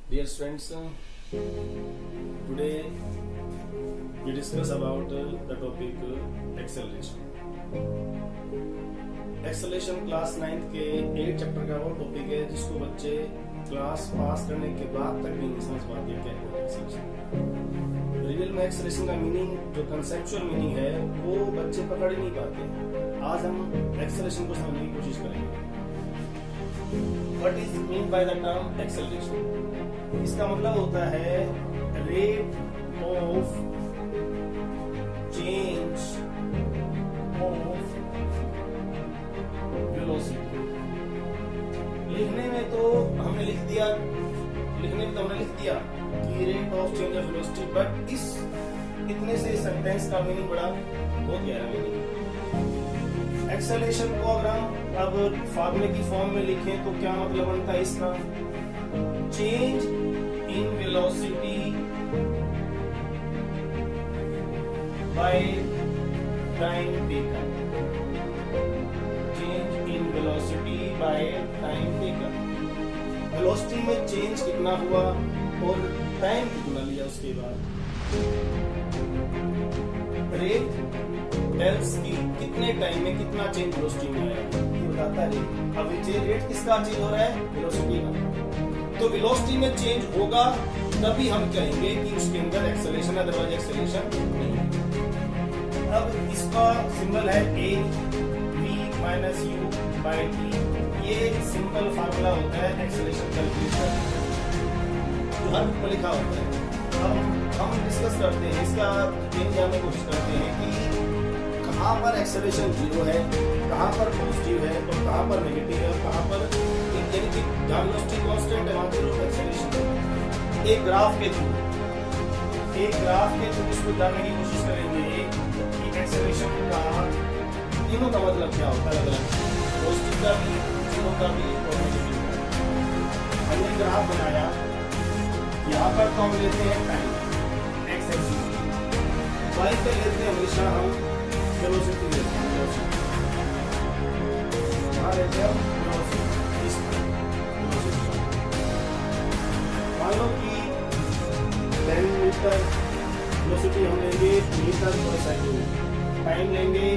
Dear students, today we discuss about the topic acceleration. Acceleration class 9th के 8 chapter का वो topic है जिसको बच्चे क्लास पास करने के बाद तक भी नहीं समझ पाते क्या है एक्सेलेरेशन। रियल में एक्सेलेरेशन का मीनिंग जो कंसेप्चुअल मीनिंग है वो बच्चे पकड़ ही नहीं पाते। आज हम एक्सेलेरेशन को समझने की कोशिश करेंगे। What is mean by the term acceleration? इसका मतलब होता है rate of change of velocity। लिखने में तो हमने लिख दिया कि rate of change of velocity, but इतने से सेंटेंस का मीनिंग बड़ा बहुत गहरा मीनिंग है। एक्सेलेरेशन को अगर हम अब फार्मूले की फॉर्म में लिखें तो क्या मतलब बनता है इसका? Change in velocity by time taken. Change in velocity by time taken. Velocity में चेंज कितना हुआ और टाइम कितना लिया उसके बाद। रेट टेल्स की कितने टाइम में कितना चेंज वेलोसिटी में आया ये बताता है रेट। अब ये रेट किसका चेंज हो रहा है? वेलोसिटी का। तो वेलोसिटी में चेंज होगा तभी हम कहेंगे कि उसके अंदर एक्सेलरेशन, अदरवाइज एक्सेलरेशन नहीं। अब इसका सिंबल है a v minus u by t। ये सिंपल फार्मूला होता है एक्सेलरेशन कैलकुलेशन जो हर बुक में लिखा होता है। अब हम डिस्कस करते हैं, इसका जानने की कोशिश करते हैं कि कहाँ पर एक्सेलरेशन जीरो है, कहाँ पर पॉजिटिव है और कहाँ पर नेगेटिव है, कहाँ पर यानी कि वेलोसिटी कांस्टेंट है वहाँ जीरो एक्सेलरेशन। एक ग्राफ के थ्रू इसको जानने की कोशिश करेंगे कि एक्सेलरेशन का तीनों का मतलब क्या होता है, अलग पॉजिटिव का भी, जीरो का भी और नेगेटिव का। हमने ग्राफ बनाया, यहाँ पर तो हम लेते हैं टाइम एक्स एक्सिस, वाई पे लेते हैं हमेशा हम वेलोसिटी लेते हैं। मान लो कि 10 मीटर वेलोसिटी हम लेंगे मीटर पर सेकंड, टाइम लेंगे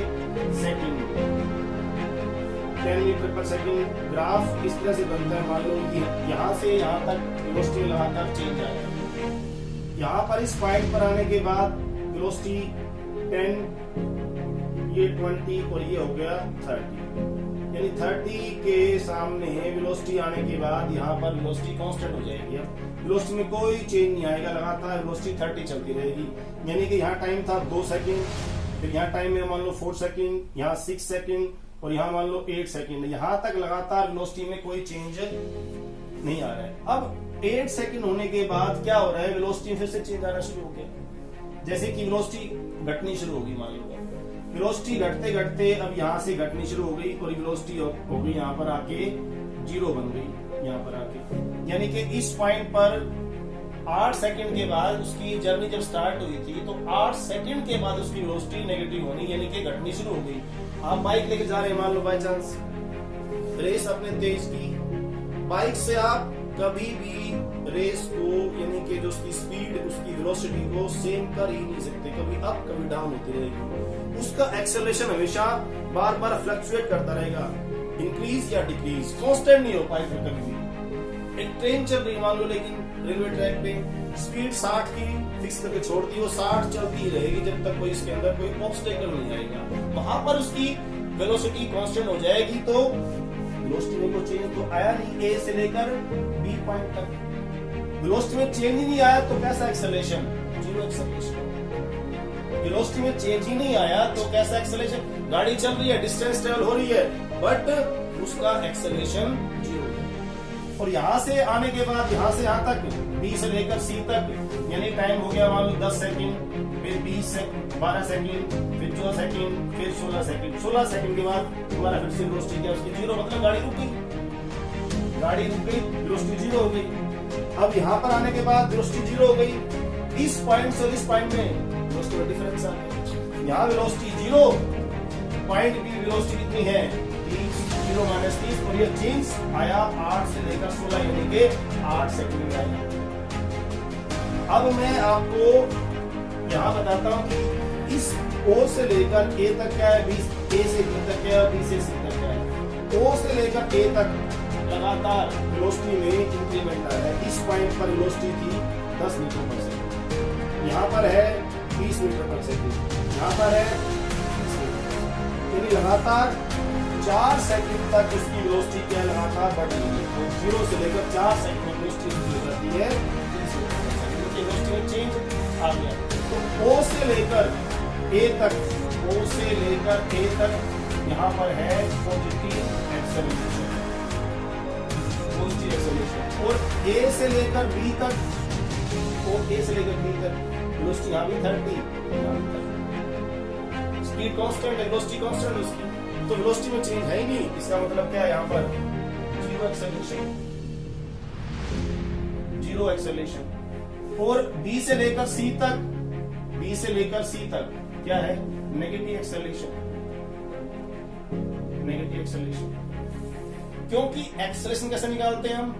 सेकंड, 10 मीटर पर सेकंड। ग्राफ इस तरह से बनता है, मान लो कि यहाँ से यहाँ तक वेलोसिटी लगातार चेंज आएगा। यहाँ पर इस पॉइंट पर आने के बाद वेलोसिटी 10, ये 20 और ये हो गया 30, यानी 30 के सामने वेलोसिटी आने के बाद यहाँ पर वेलोसिटी कांस्टेंट हो जाएगी। अब वेलोसिटी में कोई चेंज नहीं आएगा, लगातार वेलोसिटी 30 चलती रहेगी। यानी कि यहाँ टाइम था 2 सेकंड, फिर यहाँ टाइम में मान लो 4 सेकंड, यहाँ 6 सेकंड और यहाँ मान लो 8 सेकंड। यहाँ तक लगातार वेलोसिटी में कोई चेंज नहीं आ रहा है। अब 8 सेकंड होने के बाद क्या हो रहा है, वेलोसिटी फिर से चेंज आना शुरू हो गया। जैसे कि वेलोसिटी घटनी शुरू होगी, मान लो वेलोसिटी घटते घटते अब यहाँ से घटनी शुरू हो गई और वेलोसिटी हो गई यहाँ पर आके जीरो बन गई यहाँ पर आके। यानी कि इस पॉइंट पर 8 सेकंड के बाद उसकी जर्नी जब स्टार्ट हुई थी तो 8 सेकंड के बाद उसकी वेलोसिटी नेगेटिव होनी यानी कि घटनी शुरू हो गई। आप बाइक लेके जा रहे हैं, मान लो बाई चांस रेस अपने तेज की, बाइक से आप कभी भी रेस को यानी कि जो उसकी स्पीड, उसकी वेलोसिटी को सेम कर ही नहीं सकते, कभी अप कभी डाउन होती रहेगी। उसका एक्सेलरेशन हमेशा बार बार फ्लक्चुएट करता रहेगा, इंक्रीज या डिक्रीज, कांस्टेंट नहीं हो पाएगा कभी भी। एक ट्रेन चल रही मान लो, लेकिन रेलवे ट्रैक पे स्पीड 60 की फिक्स करके छोड़ती है, वो 60 चलती ही रहेगी जब तक कोई इसके अंदर कोई ऑब्स्टेकल नहीं आएगा। वहां पर उसकी वेलोसिटी कांस्टेंट हो जाएगी तो वेलोसिटी में कोई चेंज तो आया नहीं, ए से लेकर बी पॉइंट तक वेलोसिटी में चेंज ही नहीं आया तो कैसा एक्सेलरेशन? Zero acceleration. वेलोसिटी में चेंज ही नहीं आया तो कैसा एक्सेलरेशन? गाड़ी चल रही है, डिस्टेंस ट्रेवल हो रही है, बट उसका एक्सेलरेशन जीरो। और यहाँ से आने के बाद यहाँ से यहाँ तक बी से लेकर सी तक यानी टाइम हो गया मान लो 10 सेकंड, फिर 20 सेकंड, 12 सेकंड, फिर 14 सेकंड, फिर 16 सेकंड। 16 सेकंड के बाद तुम्हारा फिर से वेलोसिटी क्या उसकी जीरो, मतलब गाड़ी रुक गई, वेलोसिटी जीरो हो गई। अब यहाँ पर आने के बाद वेलोसिटी जीरो हो गई, इस पॉइंट से इस पॉइंट में वेलोसिटी में डिफरेंस आ गया। यहाँ velocity zero, point B velocity कितनी है 30, 0 - 30 और ये चेंज आया 8 से लेकर 16 यानी कि 8 सेकंड में आया। अब मैं आपको यहाँ बताता हूँ कि इस O से लेकर A तक क्या है, A से B तक क्या है, B से C तक क्या है। O से लेकर A तक लगातार वेलोसिटी में इंक्रीमेंट आ रहा है। इस पॉइंट पर वेलोसिटी थी 10 मीटर पर सेकंड, यहाँ पर है 20 मीटर पर सेकंड, यहाँ पर है 30 मीटर, यानी लगातार 4 सेकंड तक उसकी वेलोसिटी क्या लगातार बढ़ रही है। तो 0 से लेकर 4 सेकंड में वेलोसिटी हो जाती है 30 मीटर पर सेकंड, वेलोसिटी में चेंज आ गया। तो O से लेकर A तक, O से लेकर A तक यहाँ पर है पॉजिटिव एक्सेलरेशन, पॉजिटिव एक्सेलरेशन। और A से लेकर B तक, और A से लेकर B तक वेलोसिटी यहाँ भी 30, स्पीड कांस्टेंट है, वेलोसिटी कांस्टेंट है उसकी, तो वेलोसिटी में चेंज है ही नहीं। इसका मतलब क्या है, यहाँ पर जीरो एक्सेलरेशन, जीरो एक्सेलरेशन। और B से लेकर C तक, B से लेकर C तक क्या है, नेगेटिव एक्सेलरेशन, नेगेटिव एक्सेलरेशन। क्योंकि एक्सेलरेशन कैसे निकालते हैं हम,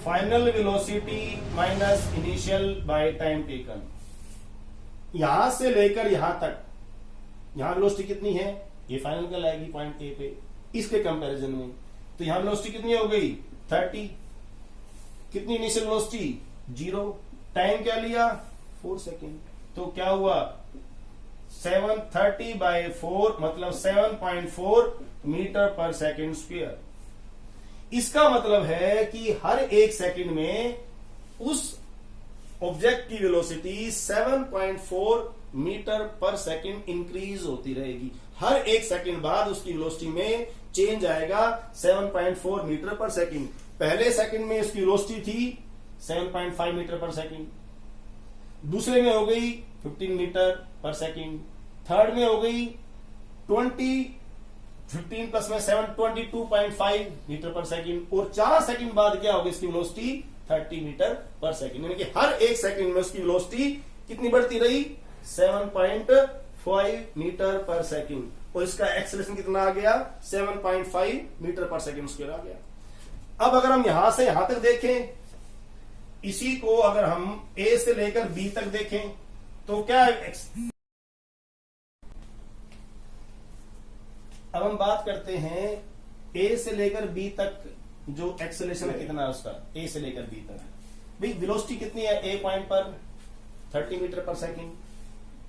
final velocity minus initial by time taken. यहां से लेकर यहां तक, यहां वेलोसिटी कितनी है, ये फाइनल का लाएगी पॉइंट ए पे, इसके कंपैरिजन में। तो यहां वेलोसिटी कितनी हो गई 30, कितनी इनिशियल वेलोसिटी 0, टाइम क्या लिया 4 सेकेंड। तो क्या हुआ 730/4 मतलब 7.4 मीटर पर सेकेंड स्क्वायर। इसका मतलब है कि हर एक सेकंड में उस ऑब्जेक्ट की वेलोसिटी 7.4 मीटर पर सेकंड इंक्रीज होती रहेगी। हर एक सेकंड बाद उसकी वेलोसिटी में चेंज आएगा 7.4 मीटर पर सेकंड। पहले सेकंड में उसकी वेलोसिटी थी 7.5 मीटर पर सेकंड, दूसरे में हो गई 15 मीटर पर सेकंड, थर्ड में हो गई 15 प्लस में 7 22.5 मीटर पर सेकंड, और 4 सेकंड बाद क्या होगी इसकी वेलोसिटी 30 मीटर पर सेकंड। यानी कि हर एक सेकंड में उसकी वेलोसिटी कितनी बढ़ती रही 7.5 मीटर पर सेकंड, और इसका एक्सेलरेशन कितना आ गया 7.5 मीटर पर सेकंड स्क्वायर आ गया। अब अगर हम यहां से यहां तक देखें, इसी को अगर हम A से लेकर B तक देखें तो क्या है, अब हम बात करते हैं A से लेकर B तक जो एक्सेलरेशन है कितना है उसका, A से लेकर B तक भाई वेलोसिटी कितनी है A पॉइंट पर 30 मीटर पर सेकंड,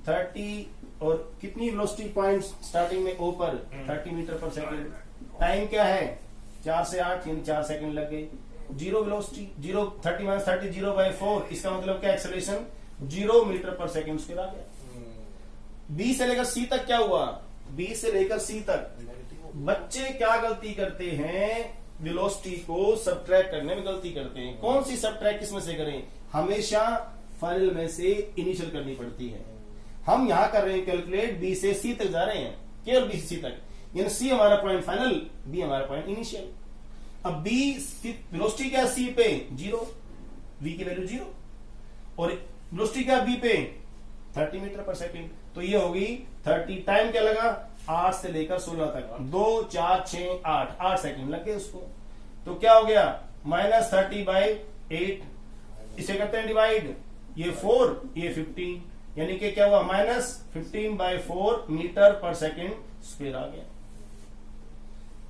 30 और कितनी वेलोसिटी पॉइंट स्टार्टिंग में O पर 30 मीटर पर सेकंड, टाइम क्या है 4 से 8 यानी 4 सेकंड लग गए। जीरो वेलोसिटी, 30 माइनस 30 0/4, इसका मतलब क्या एक्सेलरेशन 0 मीटर पर सेकंड स्क्वायर आ गया। B से लेकर C तक क्या हुआ, B से लेकर C तक बच्चे क्या गलती करते हैं, वेलोसिटी को सब्ट्रैक्ट करने में गलती करते हैं। कौन सी सब्ट्रैक्ट किसमें से करें, हमेशा फाइनल में से इनिशियल करनी पड़ती है। हम यहां कर रहे हैं कैलकुलेट B से C तक जा रहे हैं, केवल B से C तक, यानी C हमारा पॉइंट फाइनल, B हमारा पॉइंट इनिशियल। अब B वेलोसिटी क्या C पे 0, V की वैल्यू 0, और वेलोसिटी क्या B पे 30 मीटर पर सेकंड, तो ये होगी 30। टाइम क्या लगा 8 से लेकर 16 तक, 2 4 6 8 सेकंड लग गए उसको। तो क्या हो गया -30/8, इसे करते हैं डिवाइड, ये 4 ये 15, यानी कि क्या हुआ -15/4 मीटर पर सेकंड स्क्वायर आ गया।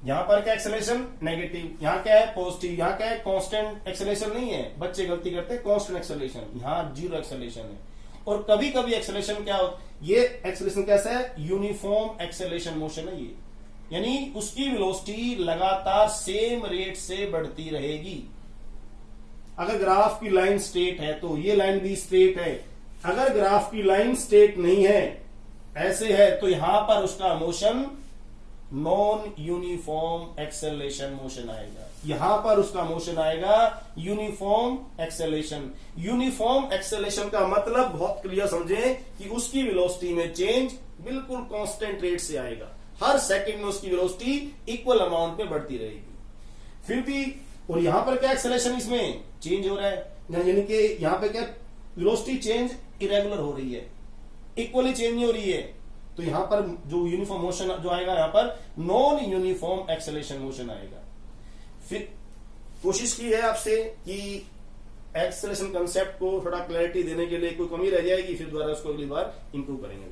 यहां पर क्या एक्सेलरेशन नेगेटिव, यहां क्या है पॉजिटिव, यहां क्या है कांस्टेंट एक्सेलरेशन नहीं है, बच्चे गलती करते हैं कांस्टेंट एक्सेलरेशन, यहां जीरो एक्सेलरेशन है। और कभी कभी एक्सेलरेशन क्या होता, ये एक्सेलरेशन कैसा है यूनिफॉर्म एक्सेलरेशन मोशन है ये, यानी उसकी वेलोसिटी लगातार सेम रेट से बढ़ती रहेगी। अगर ग्राफ की लाइन स्ट्रेट है तो ये लाइन भी स्ट्रेट है, अगर ग्राफ की लाइन स्ट्रेट नहीं है ऐसे है तो यहां पर उसका motion non uniform acceleration motion आएगा, यहां पर उसका मोशन आएगा यूनिफॉर्म एक्सेलरेशन। यूनिफॉर्म एक्सेलरेशन का मतलब बहुत क्लियर समझें कि उसकी वेलोसिटी में चेंज बिल्कुल कांस्टेंट रेट से आएगा, हर सेकंड में उसकी वेलोसिटी इक्वल अमाउंट पे बढ़ती रहेगी। फिर भी और यहां पर क्या एक्सेलरेशन इसमें चेंज हो रहा है, यानी कि यहां पे क्या वेलोसिटी चेंज इरेगुलर हो रही है, इक्वली चेंज नहीं हो रही है। तो यहां पर जो यूनिफॉर्म मोशन जो आएगा यहां पर नॉन यूनिफॉर्म एक्सेलरेशन मोशन आएगा। फिर कोशिश की है आपसे कि एक्सेलरेशन कंसेप्ट को थोड़ा क्लैरिटी देने के लिए कोई कमी रह जाएगी, फिर दोबारा उसको अगली बार इंप्रूव करेंगे।